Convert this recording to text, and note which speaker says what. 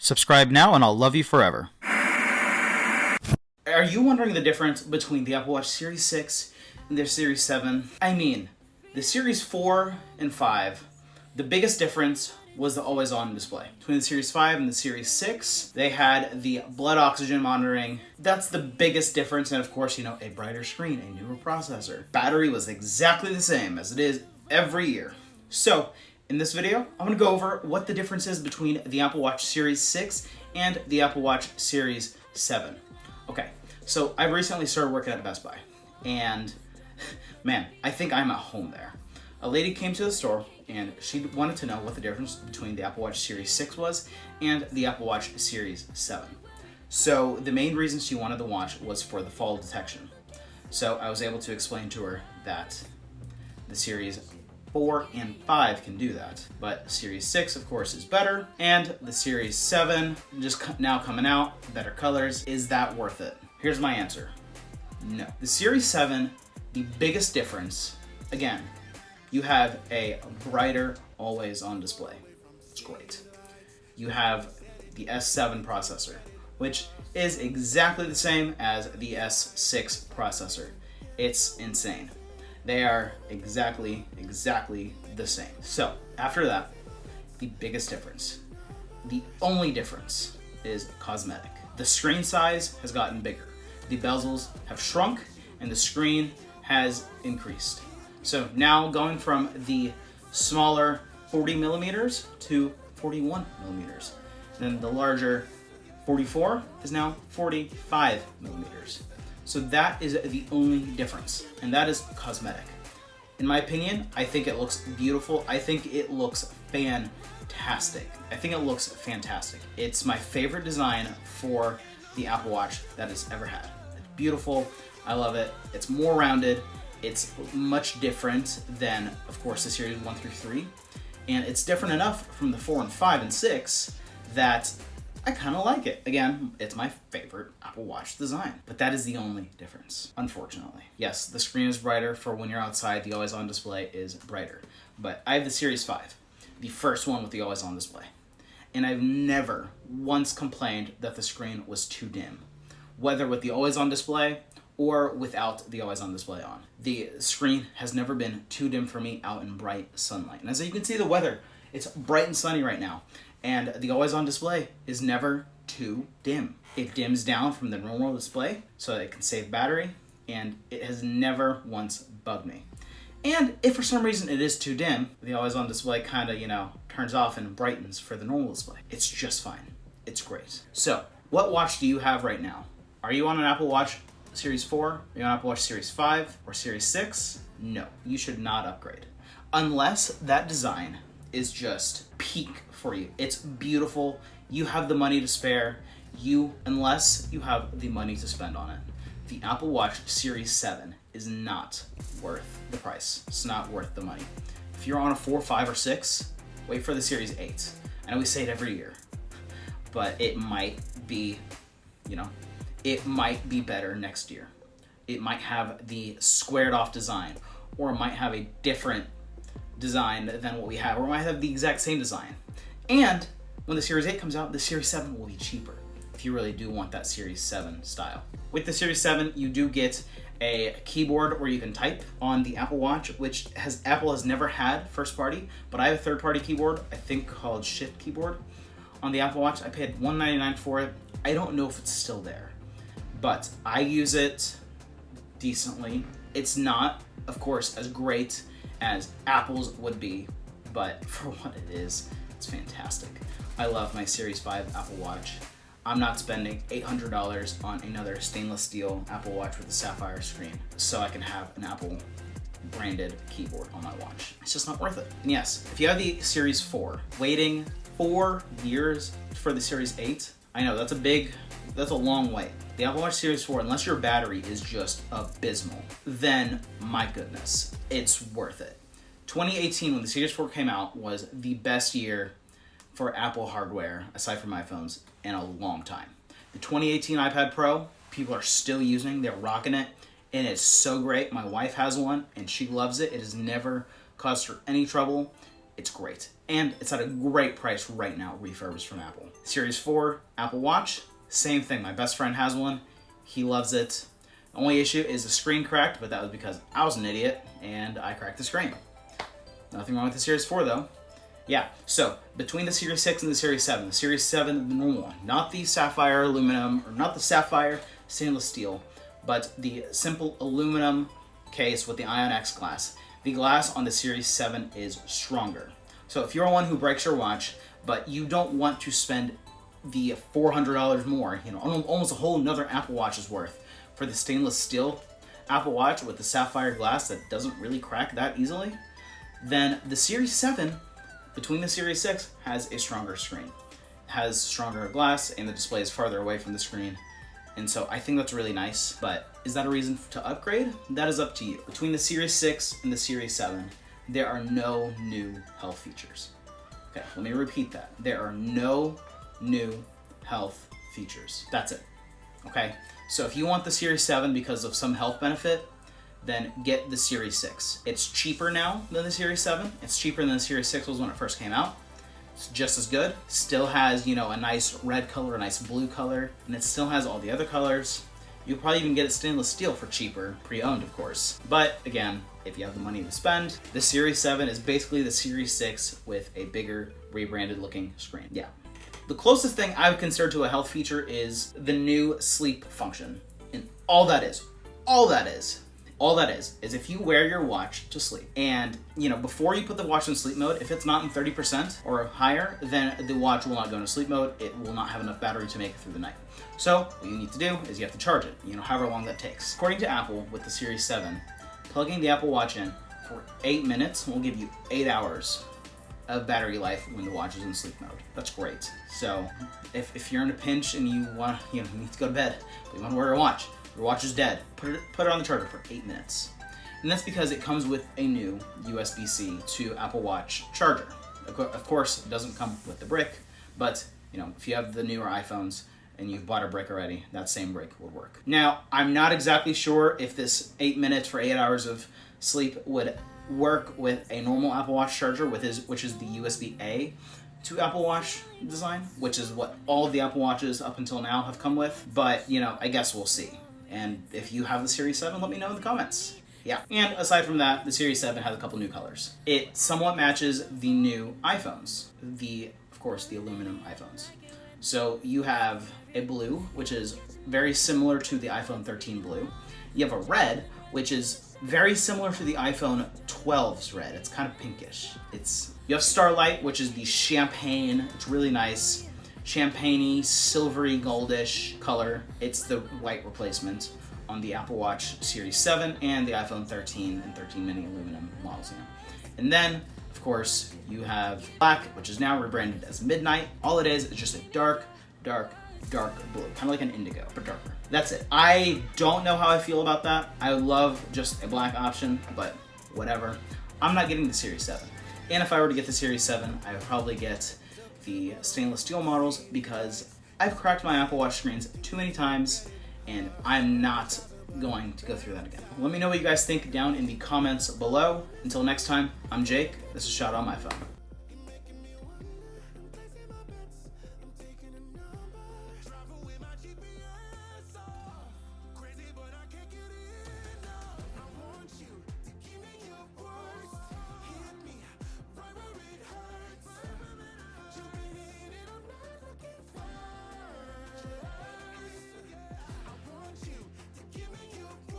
Speaker 1: Subscribe now and I'll love you forever. Are you wondering the difference between the Apple Watch Series 6 and their Series 7? I mean, the Series 4 and 5, the biggest difference was the always-on display. Between the Series 5 and the Series 6, they had the blood oxygen monitoring. That's the biggest difference, and of course, you know, a brighter screen, a newer processor. Battery was exactly the same as it is every year. So, in this video, I'm going to go over what the difference is between the Apple Watch Series 6 and the Apple Watch Series 7. Okay, so I recently started working at Best Buy, and man, I think I'm at home there. A lady came to the store, and she wanted to know what the difference between the Apple Watch Series 6 was and the Apple Watch Series 7. So the main reason she wanted the watch was for the fall detection. So I was able to explain to her that the Series 4 and 5 can do that, but Series 6 of course is better, and the Series 7 just now coming out, better colors. Is that worth it? Here's my answer. No. The Series 7, the biggest difference, again, you have a brighter always-on display. It's great. You have the S7 processor, which is exactly the same as the S6 processor. It's insane. They are exactly the same. So, after that, the biggest difference, the only difference is cosmetic. The screen size has gotten bigger. The bezels have shrunk and the screen has increased. So now going from the smaller 40 millimeters to 41 millimeters. Then the larger 44 is now 45 millimeters. So that is the only difference, and that is cosmetic. In my opinion, I think it looks beautiful. I think it looks fantastic. It's my favorite design for the Apple Watch that it's ever had. It's beautiful. I love it. It's more rounded. It's much different than, of course, the Series 1 through 3. And it's different enough from the 4 and 5 and 6 that I kind of like it. Again, it's my favorite Apple Watch design. But that is the only difference, unfortunately. Yes, the screen is brighter for when you're outside. The always-on display is brighter. But I have the Series 5, the first one with the always-on display. And I've never once complained that the screen was too dim, whether with the always-on display or without the always-on display on. The screen has never been too dim for me out in bright sunlight. And as you can see the weather, it's bright and sunny right now. And the always-on display is never too dim. It dims down from the normal display so that it can save battery, and it has never once bugged me. And if for some reason it is too dim, the always-on display kind of, turns off and brightens for the normal display. It's just fine. It's great. So, what watch do you have right now? Are you on an Apple Watch Series 4? Are you on Apple Watch Series 5 or Series 6? No, you should not upgrade. Unless that design is just peak for you. It's beautiful. You have the money to spare. Unless you have the money to spend on it. The Apple Watch Series 7 is not worth the price. It's not worth the money. If you're on a 4, 5, or 6, wait for the Series 8. I know we say it every year, but it might be, it might be better next year. It might have the squared off design, or it might have a different design than what we have, or it might have the exact same design. And when the Series 8 comes out, the Series 7 will be cheaper if you really do want that Series 7 style. With the Series 7, you do get a keyboard where you can type on the Apple Watch, which Apple has never had first party, but I have a third party keyboard, I think called Shift Keyboard on the Apple Watch. I paid $199 for it. I don't know if it's still there, but I use it decently. It's not, of course, as great as Apple's would be, but for what it is, it's fantastic. I love my Series 5 Apple Watch. I'm not spending $800 on another stainless steel Apple Watch with a sapphire screen so I can have an Apple branded keyboard on my watch. It's just not worth it. And yes, if you have the Series 4, waiting 4 years for the Series 8, I know that's a long wait. The Apple Watch Series 4, unless your battery is just abysmal, then my goodness, it's worth it. 2018, when the Series 4 came out, was the best year for Apple hardware, aside from iPhones, in a long time. The 2018 iPad Pro, people are still using, they're rocking it, and it's so great. My wife has one, and she loves it. It has never caused her any trouble. It's great. And it's at a great price right now, refurbished from Apple. Series 4 Apple Watch, same thing. My best friend has one. He loves it. The only issue is the screen cracked, but that was because I was an idiot and I cracked the screen. Nothing wrong with the Series 4 though. Yeah, so between the Series 6 and the Series 7, the Series 7, the normal one, not the sapphire aluminum, or not the sapphire stainless steel, but the simple aluminum case with the Ion X glass. The glass on the Series 7 is stronger. So if you're one who breaks your watch, but you don't want to spend the $400 more, you know, almost a whole nother Apple Watch's worth for the stainless steel Apple Watch with the sapphire glass that doesn't really crack that easily, then the Series 7 between the Series 6 has a stronger screen. It has stronger glass and the display is farther away from the screen. And so I think that's really nice, but is that a reason to upgrade? That is up to you. Between the Series 6 and the Series 7, there are no new health features. Okay, let me repeat that. There are no new health features. That's it. Okay, so if you want the Series 7 because of some health benefit, then get the Series 6. It's cheaper now than the Series 7. It's cheaper than the Series 6 was when it first came out. It's just as good. Still has, you know, a nice red color, a nice blue color, and it still has all the other colors. You'll probably even get it stainless steel for cheaper, pre-owned of course. But again, if you have the money to spend, the Series 7 is basically the Series 6 with a bigger, rebranded looking screen. Yeah. The closest thing I would consider to a health feature is the new sleep function. And all that is if you wear your watch to sleep and, you know, before you put the watch in sleep mode, if it's not in 30% or higher, then the watch will not go into sleep mode. It will not have enough battery to make it through the night. So what you need to do is you have to charge it, you know, however long that takes. According to Apple, with the Series 7, plugging the Apple Watch in for 8 minutes will give you 8 hours of battery life when the watch is in sleep mode. That's great. So if you're in a pinch and you want, you need to go to bed, but you want to wear a watch, your watch is dead, put it on the charger for 8 minutes. And that's because it comes with a new USB-C to Apple Watch charger. Of course, it doesn't come with the brick, but you know, if you have the newer iPhones and you've bought a brick already, that same brick would work. Now, I'm not exactly sure if this 8 minutes for 8 hours of sleep would work with a normal Apple Watch charger, which is the USB-A to Apple Watch design, which is what all of the Apple Watches up until now have come with. But, you know, I guess we'll see. And if you have the Series 7, let me know in the comments. Yeah. And aside from that, the Series 7 has a couple new colors. It somewhat matches the new iPhones, of course, the aluminum iPhones. So you have a blue, which is very similar to the iPhone 13 blue. You have a red, which is very similar to the iPhone 12's red. It's kind of pinkish. You have Starlight, which is the champagne. It's really nice. Champagne-y, silvery, goldish color. It's the white replacement on the Apple Watch Series 7 and the iPhone 13 and 13 mini aluminum models. And then, of course, you have black, which is now rebranded as Midnight. All it is just a dark, dark, dark blue. Kind of like an indigo, but darker. That's it. I don't know how I feel about that. I would love just a black option, but whatever. I'm not getting the Series 7. And if I were to get the Series 7, I would probably get the stainless steel models because I've cracked my Apple Watch screens too many times and I'm not going to go through that again. Let me know what you guys think down in the comments below. Until next time, I'm Jake. This is Shot on My Phone.